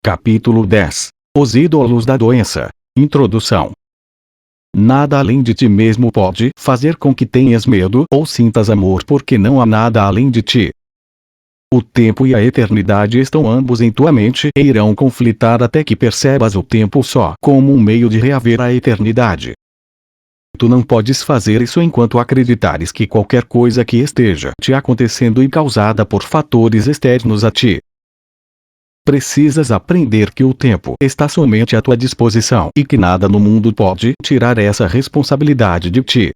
Capítulo 10. Os ídolos da doença. Introdução. Nada além de ti mesmo pode fazer com que tenhas medo ou sintas amor, porque não há nada além de ti. O tempo e a eternidade estão ambos em tua mente e irão conflitar até que percebas o tempo só como um meio de reaver a eternidade. Tu não podes fazer isso enquanto acreditares que qualquer coisa que esteja te acontecendo e causada por fatores externos a ti. Precisas aprender que o tempo está somente à tua disposição e que nada no mundo pode tirar essa responsabilidade de ti.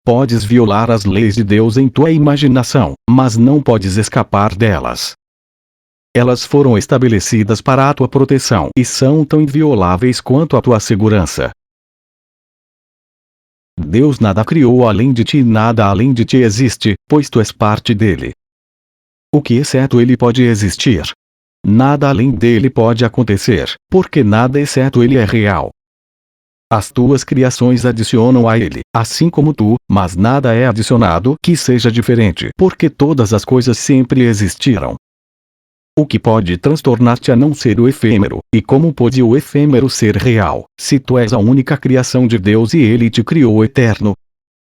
Podes violar as leis de Deus em tua imaginação, mas não podes escapar delas. Elas foram estabelecidas para a tua proteção e são tão invioláveis quanto a tua segurança. Deus nada criou além de ti e nada além de ti existe, pois tu és parte dele. O que exceto ele pode existir? Nada além dele pode acontecer, porque nada exceto ele é real. As tuas criações adicionam a ele, assim como tu, mas nada é adicionado que seja diferente, porque todas as coisas sempre existiram. O que pode transtornar-te a não ser o efêmero, e como pode o efêmero ser real, se tu és a única criação de Deus e ele te criou eterno?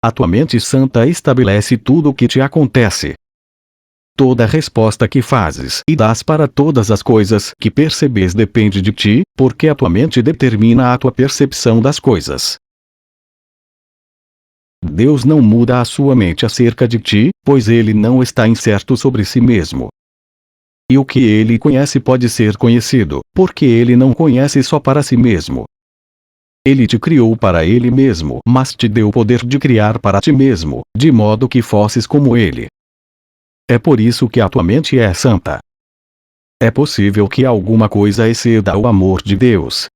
A tua mente santa estabelece tudo o que te acontece. Toda resposta que fazes e dás para todas as coisas que percebes depende de ti, porque a tua mente determina a tua percepção das coisas. Deus não muda a sua mente acerca de ti, pois ele não está incerto sobre si mesmo. E o que ele conhece pode ser conhecido, porque ele não conhece só para si mesmo. Ele te criou para ele mesmo, mas te deu o poder de criar para ti mesmo, de modo que fosses como ele. É por isso que a tua mente é santa. É possível que alguma coisa exceda o amor de Deus.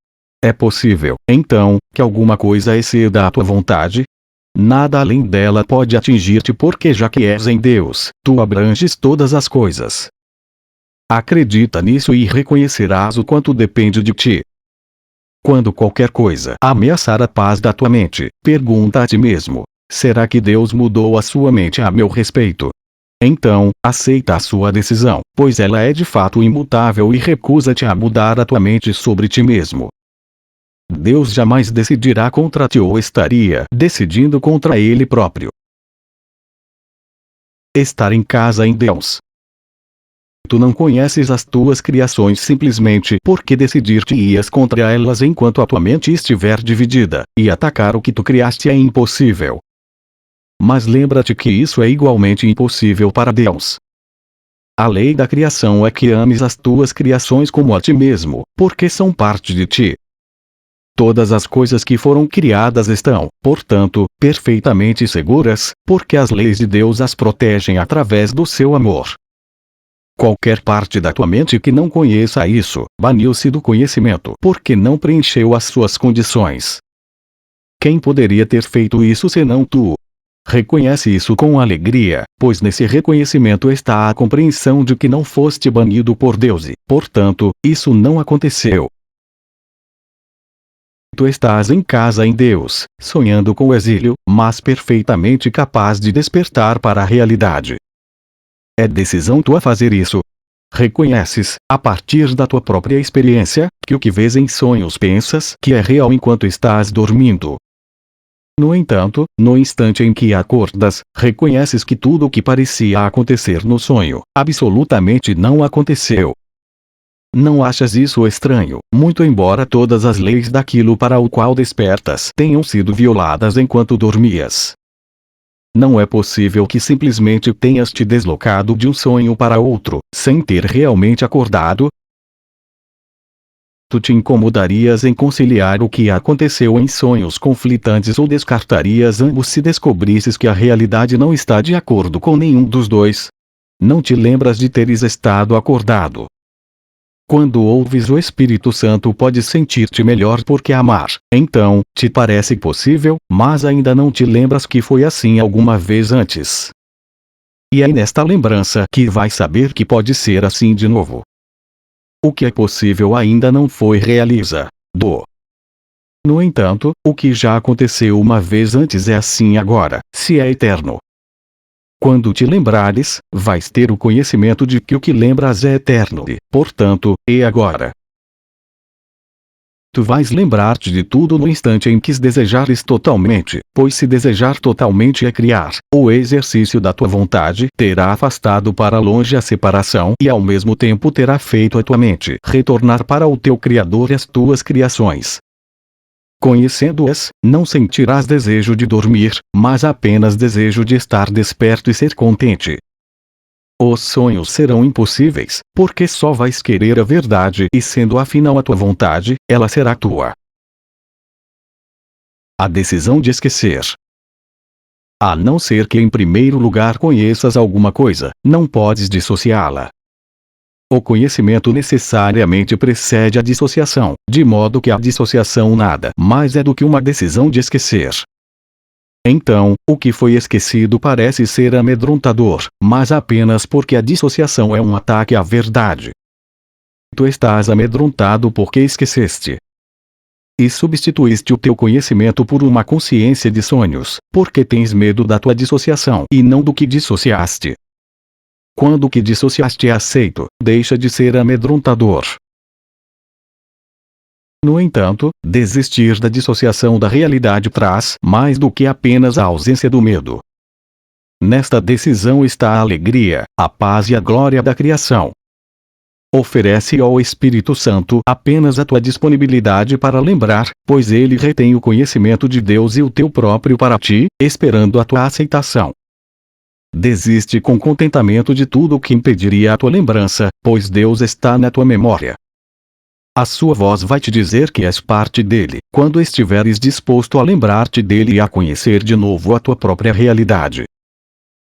É possível, então, que alguma coisa exceda a tua vontade? Nada além dela pode atingir-te, porque já que és em Deus, tu abranges todas as coisas. Acredita nisso e reconhecerás o quanto depende de ti. Quando qualquer coisa ameaçar a paz da tua mente, pergunta a ti mesmo: será que Deus mudou a sua mente a meu respeito? Então, aceita a sua decisão, pois ela é de fato imutável, e recusa-te a mudar a tua mente sobre ti mesmo. Deus jamais decidirá contra ti ou estaria decidindo contra ele próprio. Estar em casa em Deus. Tu não conheces as tuas criações simplesmente porque decidir-te-ias contra elas enquanto a tua mente estiver dividida, e atacar o que tu criaste é impossível. Mas lembra-te que isso é igualmente impossível para Deus. A lei da criação é que ames as tuas criações como a ti mesmo, porque são parte de ti. Todas as coisas que foram criadas estão, portanto, perfeitamente seguras, porque as leis de Deus as protegem através do seu amor. Qualquer parte da tua mente que não conheça isso, baniu-se do conhecimento, porque não preencheu as suas condições. Quem poderia ter feito isso senão tu? Reconhece isso com alegria, pois nesse reconhecimento está a compreensão de que não foste banido por Deus e, portanto, isso não aconteceu. Tu estás em casa em Deus, sonhando com o exílio, mas perfeitamente capaz de despertar para a realidade. É decisão tua fazer isso. Reconheces, a partir da tua própria experiência, que o que vês em sonhos pensas que é real enquanto estás dormindo. No entanto, no instante em que acordas, reconheces que tudo o que parecia acontecer no sonho, absolutamente não aconteceu. Não achas isso estranho, muito embora todas as leis daquilo para o qual despertas tenham sido violadas enquanto dormias? Não é possível que simplesmente tenhas te deslocado de um sonho para outro, sem ter realmente acordado? Tu te incomodarias em conciliar o que aconteceu em sonhos conflitantes ou descartarias ambos se descobrisses que a realidade não está de acordo com nenhum dos dois? Não te lembras de teres estado acordado. Quando ouves o Espírito Santo podes sentir-te melhor porque amar, então, te parece possível, mas ainda não te lembras que foi assim alguma vez antes. E é nesta lembrança que vais saber que pode ser assim de novo. O que é possível ainda não foi realizado. No entanto, o que já aconteceu uma vez antes é assim agora, se é eterno. Quando te lembrares, vais ter o conhecimento de que o que lembras é eterno e, portanto, é agora. Tu vais lembrar-te de tudo no instante em que desejares totalmente, pois se desejar totalmente é criar. O exercício da tua vontade terá afastado para longe a separação e ao mesmo tempo terá feito a tua mente retornar para o teu Criador e as tuas criações. Conhecendo-as, não sentirás desejo de dormir, mas apenas desejo de estar desperto e ser contente. Os sonhos serão impossíveis, porque só vais querer a verdade e sendo afinal a tua vontade, ela será tua. A decisão de esquecer. A não ser que em primeiro lugar conheças alguma coisa, não podes dissociá-la. O conhecimento necessariamente precede a dissociação, de modo que a dissociação nada mais é do que uma decisão de esquecer. Então, o que foi esquecido parece ser amedrontador, mas apenas porque a dissociação é um ataque à verdade. Tu estás amedrontado porque esqueceste. E substituíste o teu conhecimento por uma consciência de sonhos, porque tens medo da tua dissociação e não do que dissociaste. Quando o que dissociaste é aceito, deixa de ser amedrontador. No entanto, desistir da dissociação da realidade traz mais do que apenas a ausência do medo. Nesta decisão está a alegria, a paz e a glória da criação. Oferece ao Espírito Santo apenas a tua disponibilidade para lembrar, pois ele retém o conhecimento de Deus e o teu próprio para ti, esperando a tua aceitação. Desiste com contentamento de tudo o que impediria a tua lembrança, pois Deus está na tua memória. A sua voz vai te dizer que és parte dele, quando estiveres disposto a lembrar-te dele e a conhecer de novo a tua própria realidade.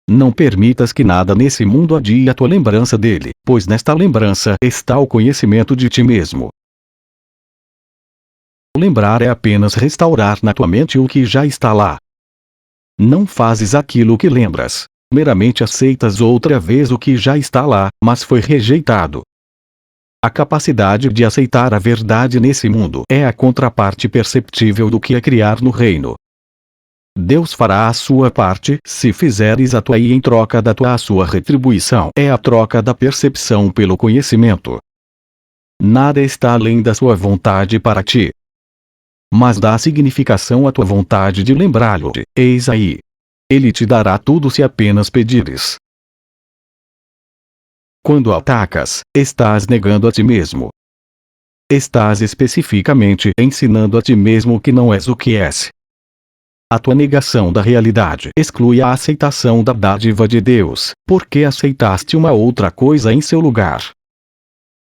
Não permitas que nada nesse mundo adie a tua lembrança dele, pois nesta lembrança está o conhecimento de ti mesmo. Lembrar é apenas restaurar na tua mente o que já está lá. Não fazes aquilo que lembras, meramente aceitas outra vez o que já está lá, mas foi rejeitado. A capacidade de aceitar a verdade nesse mundo é a contraparte perceptível do que é criar no reino. Deus fará a sua parte se fizeres a tua e em troca da tua a sua retribuição é a troca da percepção pelo conhecimento. Nada está além da sua vontade para ti. Mas dá significação à tua vontade de lembrá-lo. Eis aí. Ele te dará tudo se apenas pedires. Quando atacas, estás negando a ti mesmo. Estás especificamente ensinando a ti mesmo que não és o que és. A tua negação da realidade exclui a aceitação da dádiva de Deus, porque aceitaste uma outra coisa em seu lugar.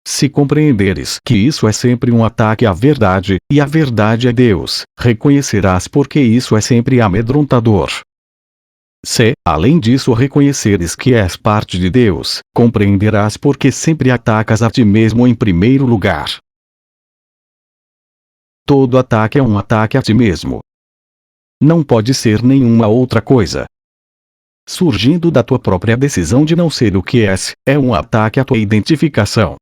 Se compreenderes que isso é sempre um ataque à verdade, e a verdade é Deus, reconhecerás porque isso é sempre amedrontador. Se, além disso, reconheceres que és parte de Deus, compreenderás porque sempre atacas a ti mesmo em primeiro lugar. Todo ataque é um ataque a ti mesmo. Não pode ser nenhuma outra coisa. Surgindo da tua própria decisão de não ser o que és, é um ataque à tua identificação.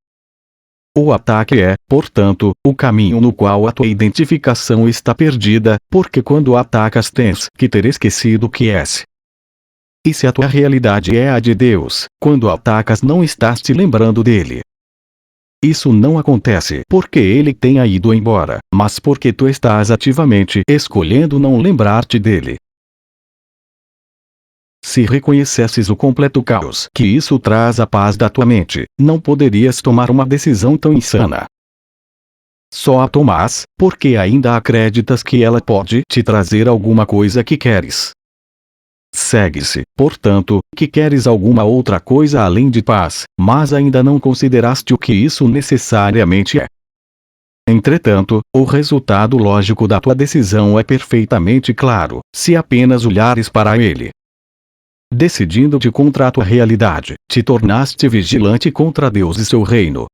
O ataque é, portanto, o caminho no qual a tua identificação está perdida, porque quando atacas tens que ter esquecido o que és. E se a tua realidade é a de Deus, quando atacas não estás te lembrando dele. Isso não acontece porque ele tenha ido embora, mas porque tu estás ativamente escolhendo não lembrar-te dele. Se reconhecesses o completo caos que isso traz à paz da tua mente, não poderias tomar uma decisão tão insana. Só a tomas, porque ainda acreditas que ela pode te trazer alguma coisa que queres. Segue-se, portanto, que queres alguma outra coisa além de paz, mas ainda não consideraste o que isso necessariamente é. Entretanto, o resultado lógico da tua decisão é perfeitamente claro, se apenas olhares para ele. Decidindo-te contra a tua realidade, te tornaste vigilante contra Deus e seu reino.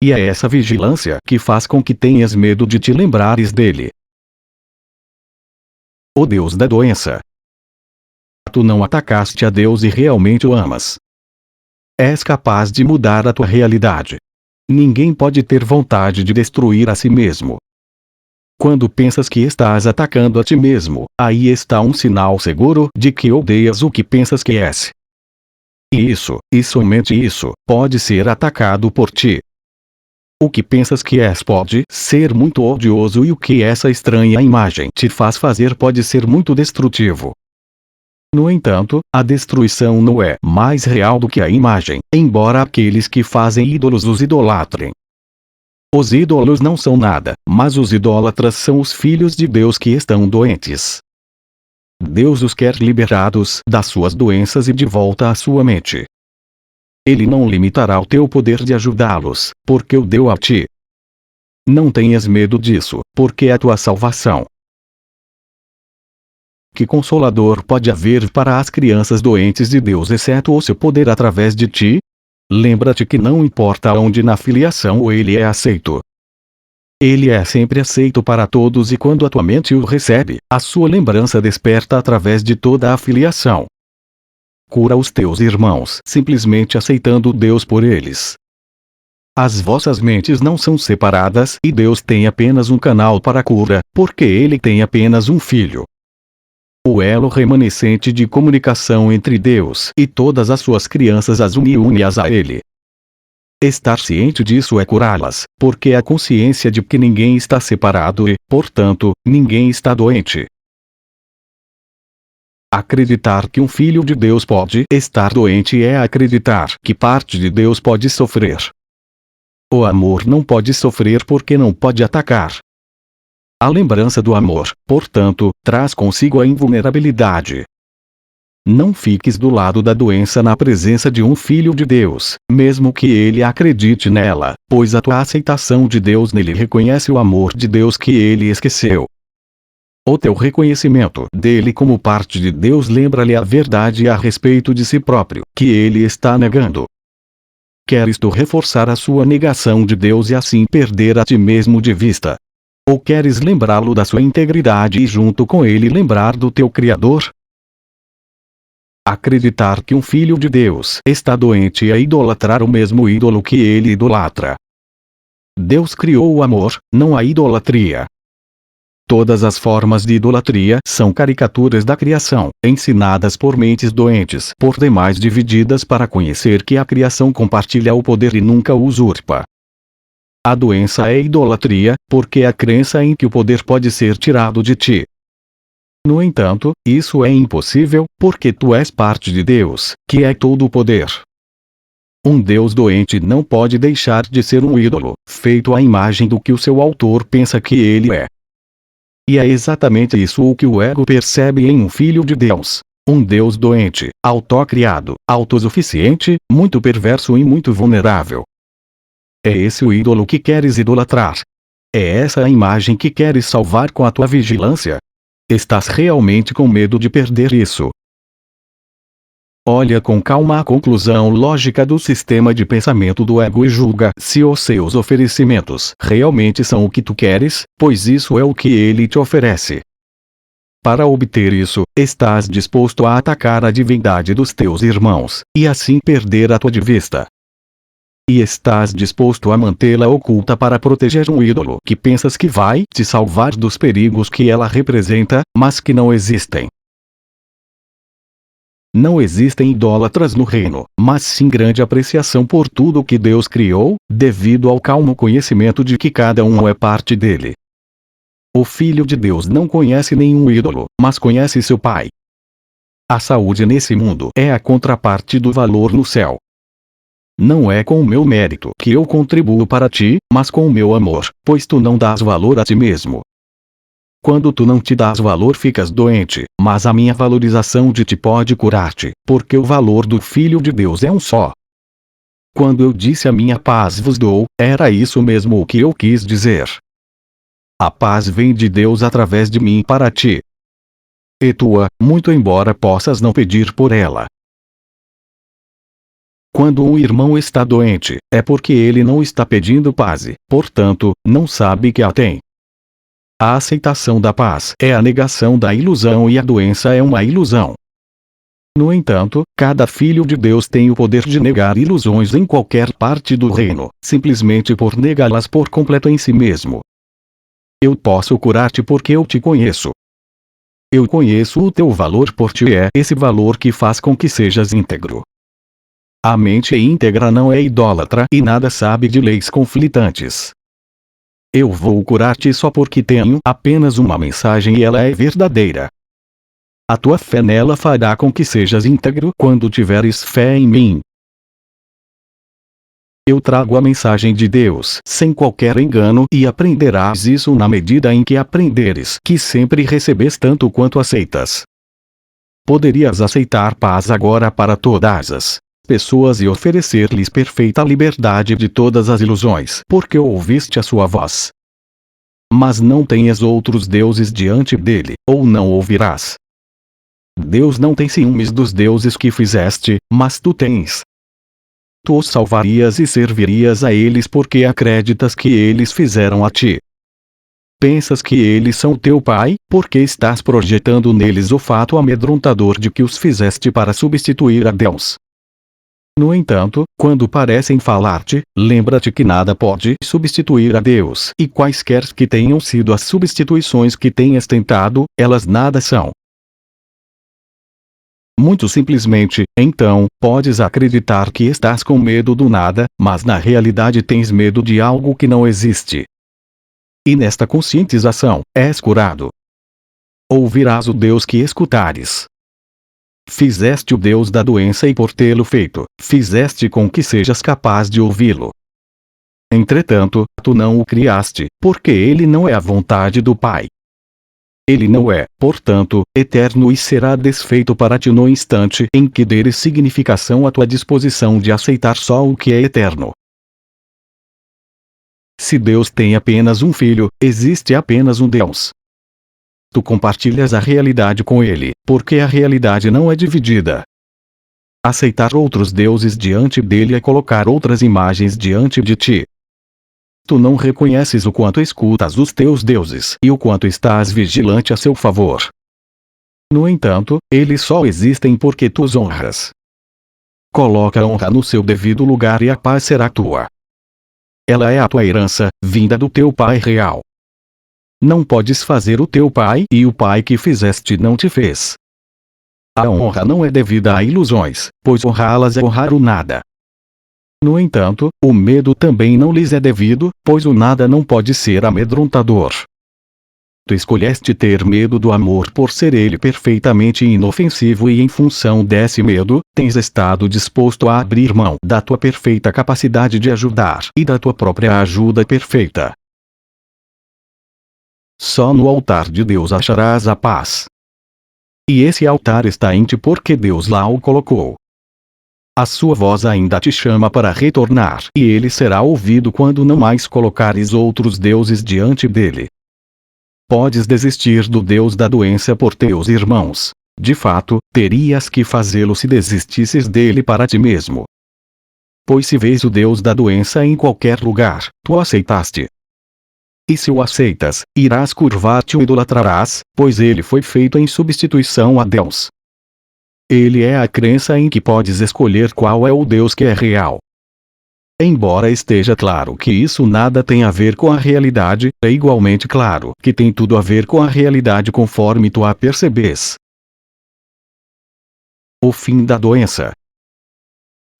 E é essa vigilância que faz com que tenhas medo de te lembrares dele. O Deus da doença. Tu não atacaste a Deus e realmente o amas. És capaz de mudar a tua realidade. Ninguém pode ter vontade de destruir a si mesmo. Quando pensas que estás atacando a ti mesmo, aí está um sinal seguro de que odeias o que pensas que és. E isso, e somente isso, pode ser atacado por ti. O que pensas que és pode ser muito odioso e o que essa estranha imagem te faz fazer pode ser muito destrutivo. No entanto, a destruição não é mais real do que a imagem, embora aqueles que fazem ídolos os idolatrem. Os ídolos não são nada, mas os idólatras são os filhos de Deus que estão doentes. Deus os quer liberados das suas doenças e de volta à sua mente. Ele não limitará o teu poder de ajudá-los, porque o deu a ti. Não tenhas medo disso, porque é a tua salvação. Que consolador pode haver para as crianças doentes de Deus exceto o seu poder através de ti? Lembra-te que não importa onde na filiação ele é aceito. Ele é sempre aceito para todos e quando a tua mente o recebe, a sua lembrança desperta através de toda a filiação. Cura os teus irmãos simplesmente aceitando Deus por eles. As vossas mentes não são separadas e Deus tem apenas um canal para a cura, porque ele tem apenas um filho. O elo remanescente de comunicação entre Deus e todas as suas crianças as une-as a ele. Estar ciente disso é curá-las, porque é a consciência de que ninguém está separado e, portanto, ninguém está doente. Acreditar que um filho de Deus pode estar doente é acreditar que parte de Deus pode sofrer. O amor não pode sofrer porque não pode atacar. A lembrança do amor, portanto, traz consigo a invulnerabilidade. Não fiques do lado da doença na presença de um filho de Deus, mesmo que ele acredite nela, pois a tua aceitação de Deus nele reconhece o amor de Deus que ele esqueceu. O teu reconhecimento dele como parte de Deus lembra-lhe a verdade a respeito de si próprio, que ele está negando. Queres tu reforçar a sua negação de Deus e assim perder a ti mesmo de vista? Ou queres lembrá-lo da sua integridade e junto com ele lembrar do teu Criador? Acreditar que um filho de Deus está doente é idolatrar o mesmo ídolo que ele idolatra. Deus criou o amor, não a idolatria. Todas as formas de idolatria são caricaturas da criação, ensinadas por mentes doentes, por demais divididas para conhecer que a criação compartilha o poder e nunca o usurpa. A doença é idolatria, porque é a crença em que o poder pode ser tirado de ti. No entanto, isso é impossível, porque tu és parte de Deus, que é todo o poder. Um Deus doente não pode deixar de ser um ídolo, feito à imagem do que o seu autor pensa que ele é. E é exatamente isso o que o ego percebe em um filho de Deus. Um Deus doente, autocriado, autossuficiente, muito perverso e muito vulnerável. É esse o ídolo que queres idolatrar? É essa a imagem que queres salvar com a tua vigilância? Estás realmente com medo de perder isso? Olha com calma a conclusão lógica do sistema de pensamento do ego e julga se os seus oferecimentos realmente são o que tu queres, pois isso é o que ele te oferece. Para obter isso, estás disposto a atacar a divindade dos teus irmãos, e assim perder a tua de vista. E estás disposto a mantê-la oculta para proteger um ídolo que pensas que vai te salvar dos perigos que ela representa, mas que não existem. Não existem idólatras no reino, mas sim grande apreciação por tudo que Deus criou, devido ao calmo conhecimento de que cada um é parte dele. O Filho de Deus não conhece nenhum ídolo, mas conhece seu Pai. A saúde nesse mundo é a contraparte do valor no céu. Não é com o meu mérito que eu contribuo para ti, mas com o meu amor, pois tu não dás valor a ti mesmo. Quando tu não te dás valor ficas doente, mas a minha valorização de ti pode curar-te, porque o valor do Filho de Deus é um só. Quando eu disse a minha paz vos dou, era isso mesmo o que eu quis dizer. A paz vem de Deus através de mim para ti. E tua, muito embora possas não pedir por ela. Quando um irmão está doente, é porque ele não está pedindo paz e, portanto, não sabe que a tem. A aceitação da paz é a negação da ilusão e a doença é uma ilusão. No entanto, cada filho de Deus tem o poder de negar ilusões em qualquer parte do reino, simplesmente por negá-las por completo em si mesmo. Eu posso curar-te porque eu te conheço. Eu conheço o teu valor por ti é esse valor que faz com que sejas íntegro. A mente íntegra não é idólatra e nada sabe de leis conflitantes. Eu vou curar-te só porque tenho apenas uma mensagem e ela é verdadeira. A tua fé nela fará com que sejas íntegro quando tiveres fé em mim. Eu trago a mensagem de Deus sem qualquer engano e aprenderás isso na medida em que aprenderes que sempre recebes tanto quanto aceitas. Poderias aceitar paz agora para todas as pessoas e oferecer-lhes perfeita liberdade de todas as ilusões, porque ouviste a sua voz. Mas não tenhas outros deuses diante dele, ou não ouvirás. Deus não tem ciúmes dos deuses que fizeste, mas tu tens. Tu os salvarias e servirias a eles porque acreditas que eles fizeram a ti. Pensas que eles são teu pai, porque estás projetando neles o fato amedrontador de que os fizeste para substituir a Deus. No entanto, quando parecem falar-te, lembra-te que nada pode substituir a Deus, e quaisquer que tenham sido as substituições que tenhas tentado, elas nada são. Muito simplesmente, então, podes acreditar que estás com medo do nada, mas na realidade tens medo de algo que não existe. E nesta conscientização, és curado. Ouvirás o Deus que escutares. Fizeste o Deus da doença e por tê-lo feito, fizeste com que sejas capaz de ouvi-lo. Entretanto, tu não o criaste, porque ele não é a vontade do Pai. Ele não é, portanto, eterno e será desfeito para ti no instante em que deres significação à tua disposição de aceitar só o que é eterno. Se Deus tem apenas um filho, existe apenas um Deus. Tu compartilhas a realidade com ele, porque a realidade não é dividida. Aceitar outros deuses diante dele é colocar outras imagens diante de ti. Tu não reconheces o quanto escutas os teus deuses e o quanto estás vigilante a seu favor. No entanto, eles só existem porque tu os honras. Coloca a honra no seu devido lugar e a paz será tua. Ela é a tua herança, vinda do teu Pai real. Não podes fazer o teu pai e o pai que fizeste não te fez. A honra não é devida a ilusões, pois honrá-las é honrar o nada. No entanto, o medo também não lhes é devido, pois o nada não pode ser amedrontador. Tu escolheste ter medo do amor por ser ele perfeitamente inofensivo e em função desse medo, tens estado disposto a abrir mão da tua perfeita capacidade de ajudar e da tua própria ajuda perfeita. Só no altar de Deus acharás a paz. E esse altar está em ti porque Deus lá o colocou. A sua voz ainda te chama para retornar e ele será ouvido quando não mais colocares outros deuses diante dele. Podes desistir do Deus da doença por teus irmãos. De fato, terias que fazê-lo se desistisses dele para ti mesmo. Pois se vês o Deus da doença em qualquer lugar, tu o aceitaste. E se o aceitas, irás curvar-te o idolatrarás, pois ele foi feito em substituição a Deus. Ele é a crença em que podes escolher qual é o Deus que é real. Embora esteja claro que isso nada tem a ver com a realidade, é igualmente claro que tem tudo a ver com a realidade conforme tu a percebes. O fim da doença.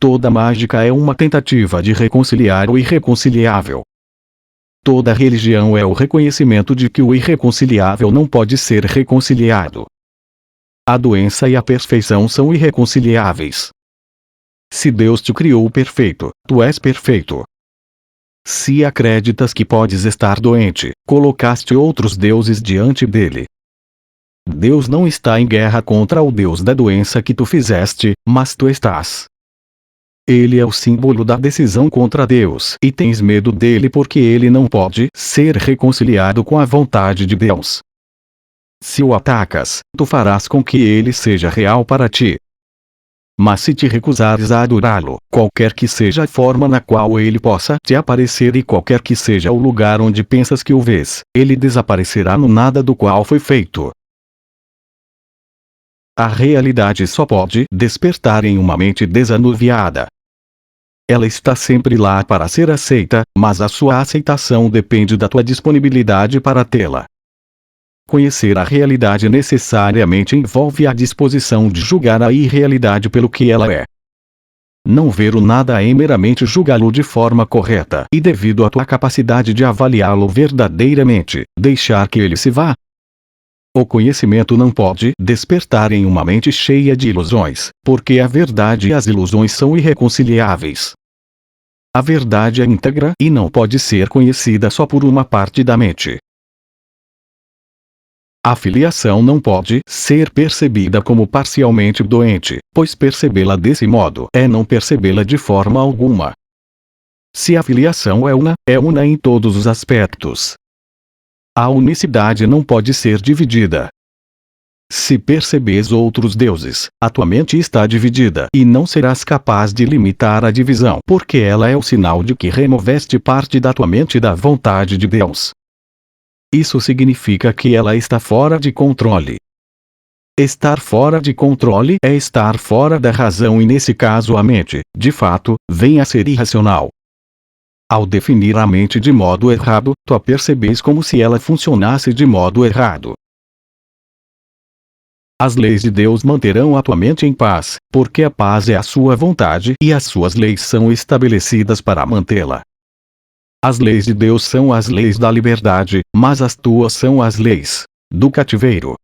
Toda mágica é uma tentativa de reconciliar o irreconciliável. Toda religião é o reconhecimento de que o irreconciliável não pode ser reconciliado. A doença e a perfeição são irreconciliáveis. Se Deus te criou perfeito, tu és perfeito. Se acreditas que podes estar doente, colocaste outros deuses diante dele. Deus não está em guerra contra o Deus da doença que tu fizeste, mas tu estás. Ele é o símbolo da decisão contra Deus e tens medo dele porque ele não pode ser reconciliado com a vontade de Deus. Se o atacas, tu farás com que ele seja real para ti. Mas se te recusares a adorá-lo, qualquer que seja a forma na qual ele possa te aparecer e qualquer que seja o lugar onde pensas que o vês, ele desaparecerá no nada do qual foi feito. A realidade só pode despertar em uma mente desanuviada. Ela está sempre lá para ser aceita, mas a sua aceitação depende da tua disponibilidade para tê-la. Conhecer a realidade necessariamente envolve a disposição de julgar a irrealidade pelo que ela é. Não ver o nada é meramente julgá-lo de forma correta e devido à tua capacidade de avaliá-lo verdadeiramente, deixar que ele se vá. O conhecimento não pode despertar em uma mente cheia de ilusões, porque a verdade e as ilusões são irreconciliáveis. A verdade é íntegra e não pode ser conhecida só por uma parte da mente. A filiação não pode ser percebida como parcialmente doente, pois percebê-la desse modo é não percebê-la de forma alguma. Se a filiação é una em todos os aspectos. A unicidade não pode ser dividida. Se percebes outros deuses, a tua mente está dividida e não serás capaz de limitar a divisão, porque ela é o sinal de que removeste parte da tua mente da vontade de Deus. Isso significa que ela está fora de controle. Estar fora de controle é estar fora da razão e nesse caso a mente, de fato, vem a ser irracional. Ao definir a mente de modo errado, tu a percebes como se ela funcionasse de modo errado. As leis de Deus manterão a tua mente em paz, porque a paz é a sua vontade e as suas leis são estabelecidas para mantê-la. As leis de Deus são as leis da liberdade, mas as tuas são as leis do cativeiro.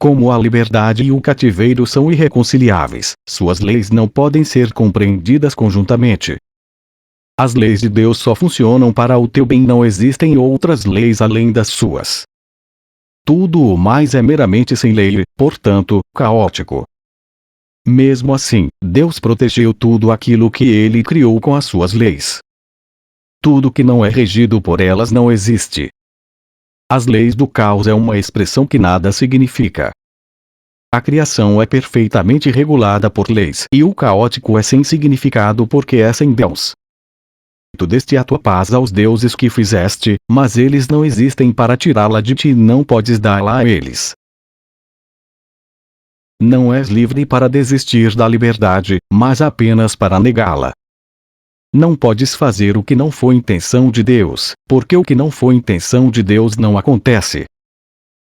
Como a liberdade e o cativeiro são irreconciliáveis, suas leis não podem ser compreendidas conjuntamente. As leis de Deus só funcionam para o teu bem, não existem outras leis além das suas. Tudo o mais é meramente sem lei, portanto, caótico. Mesmo assim, Deus protegeu tudo aquilo que ele criou com as suas leis. Tudo que não é regido por elas não existe. As leis do caos é uma expressão que nada significa. A criação é perfeitamente regulada por leis e o caótico é sem significado porque é sem Deus. Tu deste a tua paz aos deuses que fizeste, mas eles não existem para tirá-la de ti e não podes dá-la a eles. Não és livre para desistir da liberdade, mas apenas para negá-la. Não podes fazer o que não foi intenção de Deus, porque o que não foi intenção de Deus não acontece.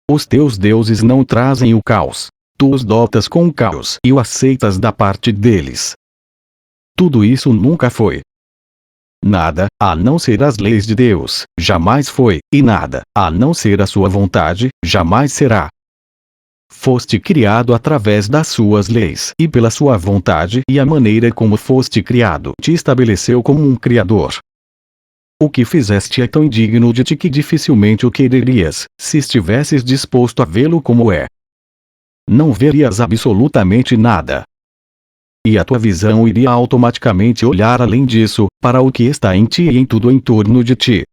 Os teus deuses não trazem o caos. Tu os dotas com o caos e o aceitas da parte deles. Tudo isso nunca foi. Nada, a não ser as leis de Deus, jamais foi, e nada, a não ser a sua vontade, jamais será. Foste criado através das suas leis e pela sua vontade, e a maneira como foste criado te estabeleceu como um criador. O que fizeste é tão indigno de ti que dificilmente o quererias, se estivesses disposto a vê-lo como é. Não verias absolutamente nada. E a tua visão iria automaticamente olhar além disso, para o que está em ti e em tudo em torno de ti.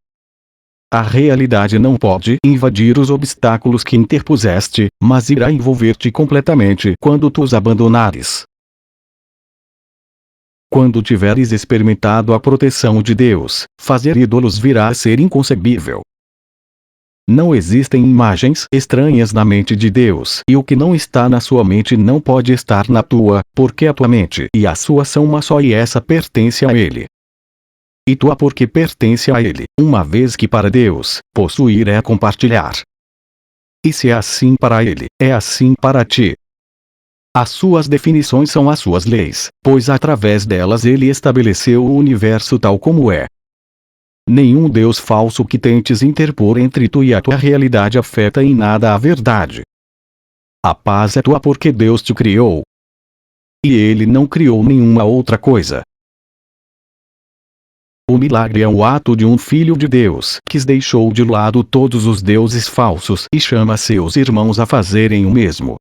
A realidade não pode invadir os obstáculos que interpuseste, mas irá envolver-te completamente quando tu os abandonares. Quando tiveres experimentado a proteção de Deus, fazer ídolos virá a ser inconcebível. Não existem imagens estranhas na mente de Deus, e o que não está na sua mente não pode estar na tua, porque a tua mente e a sua são uma só e essa pertence a Ele. E tua porque pertence a Ele, uma vez que para Deus, possuir é compartilhar. E se é assim para Ele, é assim para ti. As suas definições são as suas leis, pois através delas Ele estabeleceu o universo tal como é. Nenhum Deus falso que tentes interpor entre tu e a tua realidade afeta em nada a verdade. A paz é tua porque Deus te criou. E Ele não criou nenhuma outra coisa. O milagre é o ato de um filho de Deus que deixou de lado todos os deuses falsos e chama seus irmãos a fazerem o mesmo.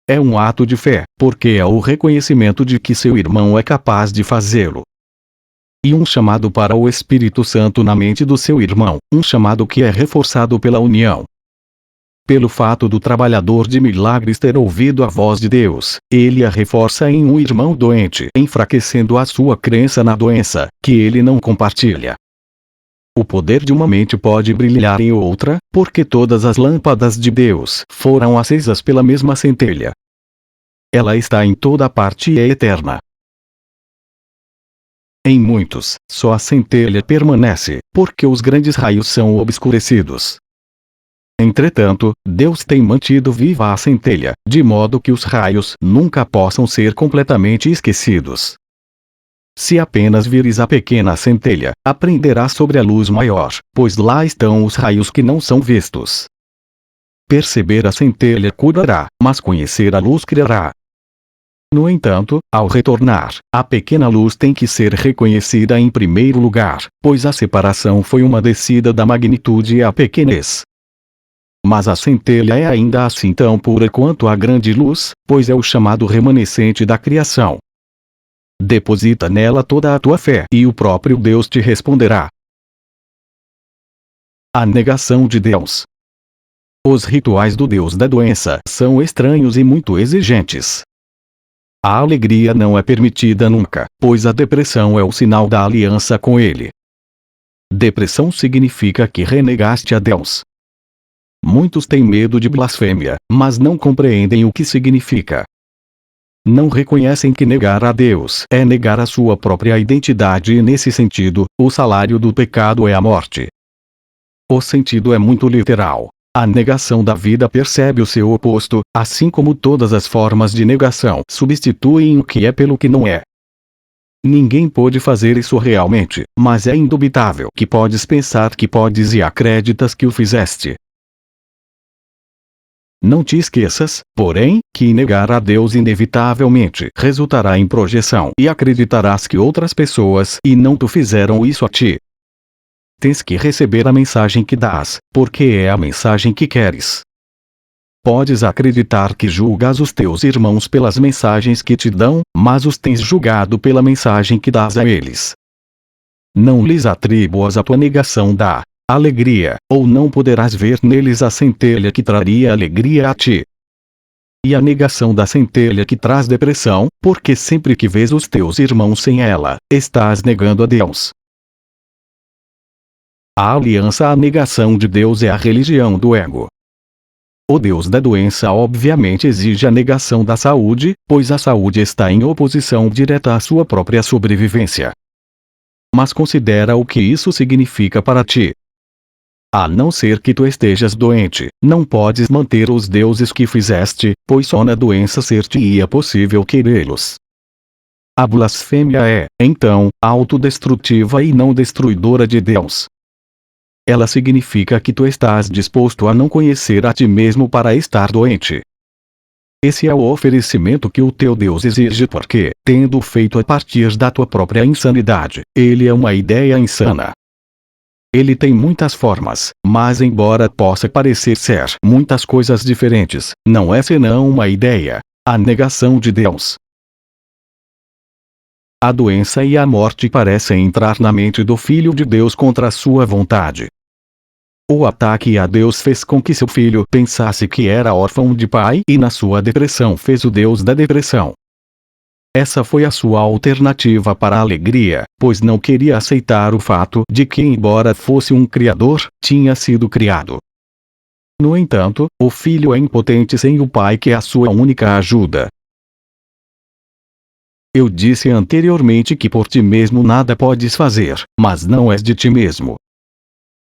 É um ato de fé, porque é o reconhecimento de que seu irmão é capaz de fazê-lo. E um chamado para o Espírito Santo na mente do seu irmão, um chamado que é reforçado pela união. Pelo fato do trabalhador de milagres ter ouvido a voz de Deus, ele a reforça em um irmão doente, enfraquecendo a sua crença na doença, que ele não compartilha. O poder de uma mente pode brilhar em outra, porque todas as lâmpadas de Deus foram acesas pela mesma centelha. Ela está em toda parte e é eterna. Em muitos, só a centelha permanece, porque os grandes raios são obscurecidos. Entretanto, Deus tem mantido viva a centelha, de modo que os raios nunca possam ser completamente esquecidos. Se apenas vires a pequena centelha, aprenderás sobre a luz maior, pois lá estão os raios que não são vistos. Perceber a centelha curará, mas conhecer a luz criará. No entanto, ao retornar, a pequena luz tem que ser reconhecida em primeiro lugar, pois a separação foi uma descida da magnitude à pequenez. Mas a centelha é ainda assim tão pura quanto a grande luz, pois é o chamado remanescente da criação. Deposita nela toda a tua fé e o próprio Deus te responderá. A negação de Deus. Os rituais do Deus da doença são estranhos e muito exigentes. A alegria não é permitida nunca, pois a depressão é o sinal da aliança com ele. Depressão significa que renegaste a Deus. Muitos têm medo de blasfêmia, mas não compreendem o que significa. Não reconhecem que negar a Deus é negar a sua própria identidade e nesse sentido, o salário do pecado é a morte. O sentido é muito literal. A negação da vida percebe o seu oposto, assim como todas as formas de negação substituem o que é pelo que não é. Ninguém pode fazer isso realmente, mas é indubitável que podes pensar que podes e acreditas que o fizeste. Não te esqueças, porém, que negar a Deus inevitavelmente resultará em projeção e acreditarás que outras pessoas e não tu fizeram isso a ti. Tens que receber a mensagem que dás, porque é a mensagem que queres. Podes acreditar que julgas os teus irmãos pelas mensagens que te dão, mas os tens julgado pela mensagem que dás a eles. Não lhes atribuas a tua negação da alegria, ou não poderás ver neles a centelha que traria alegria a ti. E a negação da centelha que traz depressão, porque sempre que vês os teus irmãos sem ela, estás negando a Deus. A aliança à negação de Deus é a religião do ego. O Deus da doença obviamente exige a negação da saúde, pois a saúde está em oposição direta à sua própria sobrevivência. Mas considera o que isso significa para ti. A não ser que tu estejas doente, não podes manter os deuses que fizeste, pois só na doença ser-te-ia possível querê-los. A blasfêmia é, então, autodestrutiva e não destruidora de Deus. Ela significa que tu estás disposto a não conhecer a ti mesmo para estar doente. Esse é o oferecimento que o teu Deus exige porque, tendo feito a partir da tua própria insanidade, ele é uma ideia insana. Ele tem muitas formas, mas embora possa parecer ser muitas coisas diferentes, não é senão uma ideia, a negação de Deus. A doença e a morte parecem entrar na mente do Filho de Deus contra a sua vontade. O ataque a Deus fez com que seu filho pensasse que era órfão de pai e na sua depressão fez o Deus da depressão. Essa foi a sua alternativa para a alegria, pois não queria aceitar o fato de que, embora fosse um criador, tinha sido criado. No entanto, o filho é impotente sem o pai que é a sua única ajuda. Eu disse anteriormente que por ti mesmo nada podes fazer, mas não és de ti mesmo.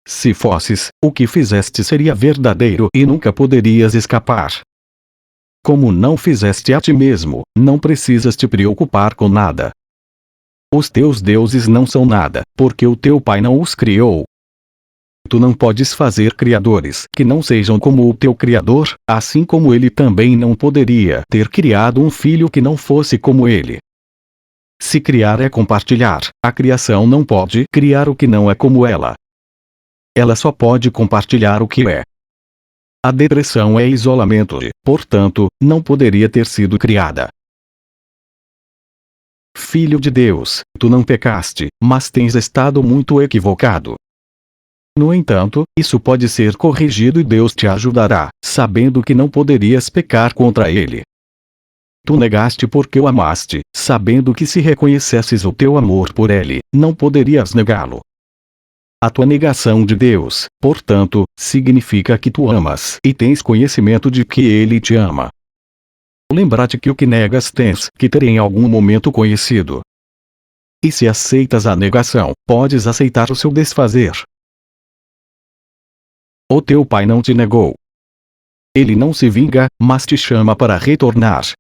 Se fosses, o que fizeste seria verdadeiro e nunca poderias escapar. Como não fizeste a ti mesmo, não precisas te preocupar com nada. Os teus deuses não são nada, porque o teu pai não os criou. Tu não podes fazer criadores que não sejam como o teu criador, assim como ele também não poderia ter criado um filho que não fosse como ele. Se criar é compartilhar, a criação não pode criar o que não é como ela. Ela só pode compartilhar o que é. A depressão é isolamento e, portanto, não poderia ter sido criada. Filho de Deus, tu não pecaste, mas tens estado muito equivocado. No entanto, isso pode ser corrigido e Deus te ajudará, sabendo que não poderias pecar contra ele. Tu negaste porque o amaste, sabendo que se reconhecesses o teu amor por ele, não poderias negá-lo. A tua negação de Deus, portanto, significa que tu amas e tens conhecimento de que ele te ama. Lembra-te que o que negas tens que ter em algum momento conhecido. E se aceitas a negação, podes aceitar o seu desfazer. O teu pai não te negou. Ele não se vinga, mas te chama para retornar.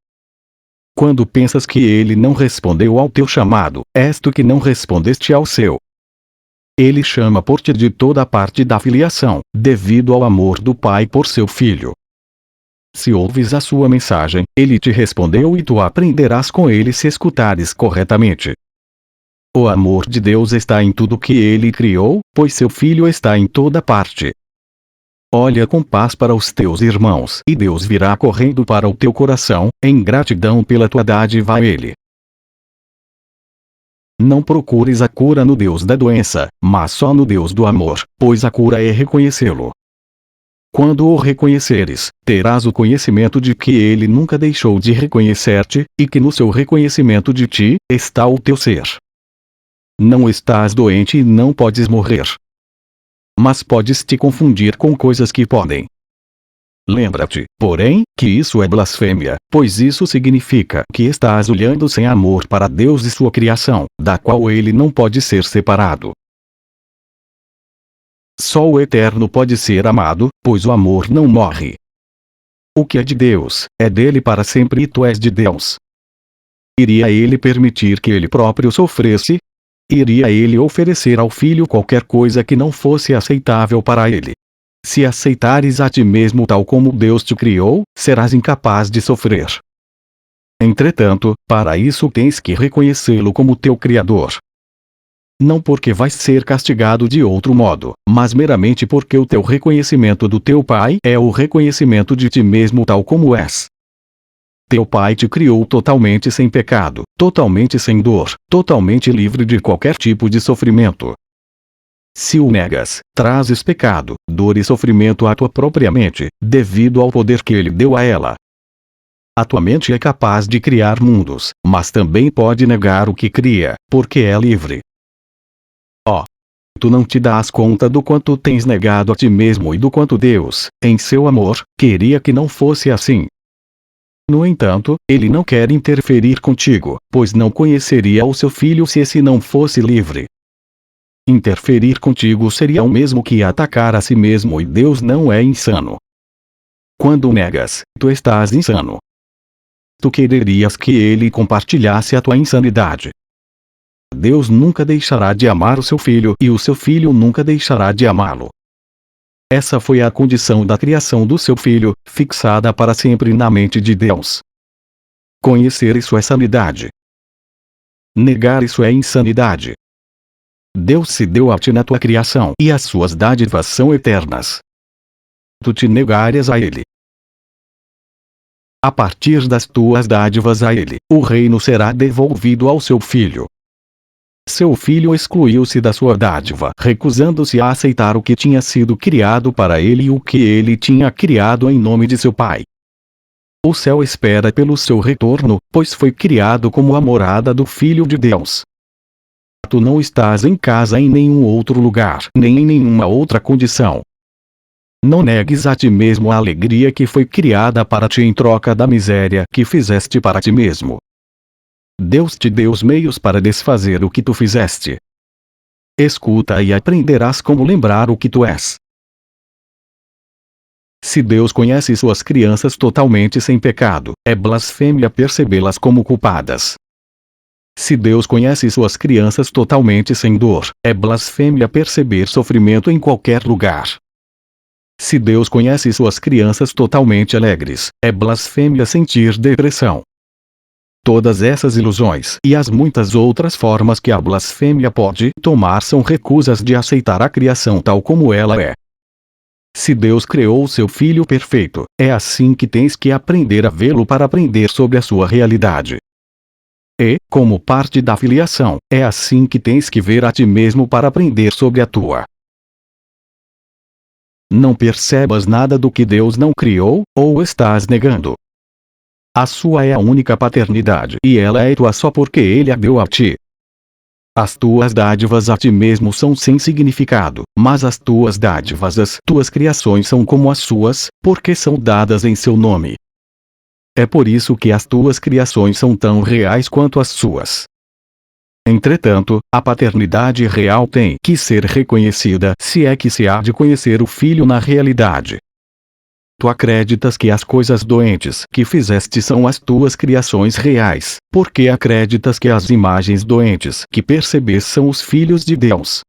Quando pensas que ele não respondeu ao teu chamado, és tu que não respondeste ao seu. Ele chama por ti de toda a parte da filiação, devido ao amor do pai por seu filho. Se ouves a sua mensagem, ele te respondeu e tu aprenderás com ele se escutares corretamente. O amor de Deus está em tudo que ele criou, pois seu filho está em toda parte. Olha com paz para os teus irmãos e Deus virá correndo para o teu coração, em gratidão pela tua dádiva a ele. Não procures a cura no Deus da doença, mas só no Deus do amor, pois a cura é reconhecê-lo. Quando o reconheceres, terás o conhecimento de que ele nunca deixou de reconhecer-te, e que no seu reconhecimento de ti, está o teu ser. Não estás doente e não podes morrer. Mas podes te confundir com coisas que podem. Lembra-te, porém, que isso é blasfêmia, pois isso significa que estás olhando sem amor para Deus e sua criação, da qual ele não pode ser separado. Só o Eterno pode ser amado, pois o amor não morre. O que é de Deus, é dele para sempre e tu és de Deus. Iria ele permitir que ele próprio sofresse? Iria ele oferecer ao filho qualquer coisa que não fosse aceitável para ele? Se aceitares a ti mesmo tal como Deus te criou, serás incapaz de sofrer. Entretanto, para isso tens que reconhecê-lo como teu Criador. Não porque vais ser castigado de outro modo, mas meramente porque o teu reconhecimento do teu Pai é o reconhecimento de ti mesmo tal como és. Teu pai te criou totalmente sem pecado, totalmente sem dor, totalmente livre de qualquer tipo de sofrimento. Se o negas, trazes pecado, dor e sofrimento à tua própria mente, devido ao poder que ele deu a ela. A tua mente é capaz de criar mundos, mas também pode negar o que cria, porque é livre. Tu não te dás conta do quanto tens negado a ti mesmo e do quanto Deus, em seu amor, queria que não fosse assim. No entanto, ele não quer interferir contigo, pois não conheceria o seu filho se esse não fosse livre. Interferir contigo seria o mesmo que atacar a si mesmo e Deus não é insano. Quando negas, tu estás insano. Tu quererias que ele compartilhasse a tua insanidade. Deus nunca deixará de amar o seu filho e o seu filho nunca deixará de amá-lo. Essa foi a condição da criação do seu filho, fixada para sempre na mente de Deus. Conhecer isso é sanidade. Negar isso é insanidade. Deus se deu a ti na tua criação e as suas dádivas são eternas. Tu te negares a ele. A partir das tuas dádivas a ele, o reino será devolvido ao seu filho. Seu filho excluiu-se da sua dádiva, recusando-se a aceitar o que tinha sido criado para ele e o que ele tinha criado em nome de seu pai. O céu espera pelo seu retorno, pois foi criado como a morada do Filho de Deus. Tu não estás em casa em nenhum outro lugar, nem em nenhuma outra condição. Não negues a ti mesmo a alegria que foi criada para ti em troca da miséria que fizeste para ti mesmo. Deus te deu os meios para desfazer o que tu fizeste. Escuta e aprenderás como lembrar o que tu és. Se Deus conhece suas crianças totalmente sem pecado, é blasfêmia percebê-las como culpadas. Se Deus conhece suas crianças totalmente sem dor, é blasfêmia perceber sofrimento em qualquer lugar. Se Deus conhece suas crianças totalmente alegres, é blasfêmia sentir depressão. Todas essas ilusões e as muitas outras formas que a blasfêmia pode tomar são recusas de aceitar a criação tal como ela é. Se Deus criou seu Filho perfeito, é assim que tens que aprender a vê-lo para aprender sobre a sua realidade. E, como parte da filiação, é assim que tens que ver a ti mesmo para aprender sobre a tua. Não percebas nada do que Deus não criou, ou estás negando. A sua é a única paternidade e ela é tua só porque ele a deu a ti. As tuas dádivas a ti mesmo são sem significado, mas as tuas dádivas as tuas criações são como as suas, porque são dadas em seu nome. É por isso que as tuas criações são tão reais quanto as suas. Entretanto, a paternidade real tem que ser reconhecida se é que se há de conhecer o filho na realidade. Tu acreditas que as coisas doentes que fizeste são as tuas criações reais, porque acreditas que as imagens doentes que percebes são os filhos de Deus.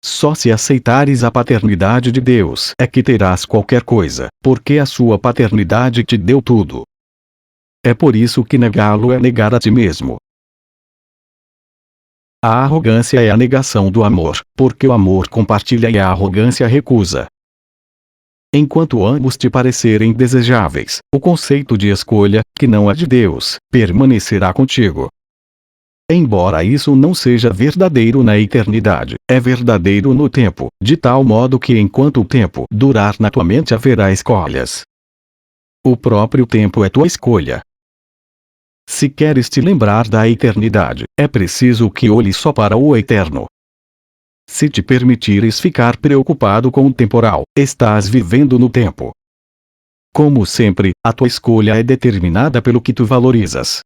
Só se aceitares a paternidade de Deus é que terás qualquer coisa, porque a sua paternidade te deu tudo. É por isso que negá-lo é negar a ti mesmo. A arrogância é a negação do amor, porque o amor compartilha e a arrogância recusa. Enquanto ambos te parecerem desejáveis, o conceito de escolha, que não é de Deus, permanecerá contigo. Embora isso não seja verdadeiro na eternidade, é verdadeiro no tempo, de tal modo que enquanto o tempo durar na tua mente haverá escolhas. O próprio tempo é tua escolha. Se queres te lembrar da eternidade, é preciso que olhes só para o eterno. Se te permitires ficar preocupado com o temporal, estás vivendo no tempo. Como sempre, a tua escolha é determinada pelo que tu valorizas.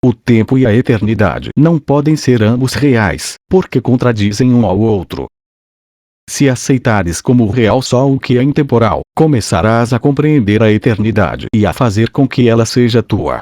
O tempo e a eternidade não podem ser ambos reais, porque contradizem um ao outro. Se aceitares como real só o que é intemporal, começarás a compreender a eternidade e a fazer com que ela seja tua.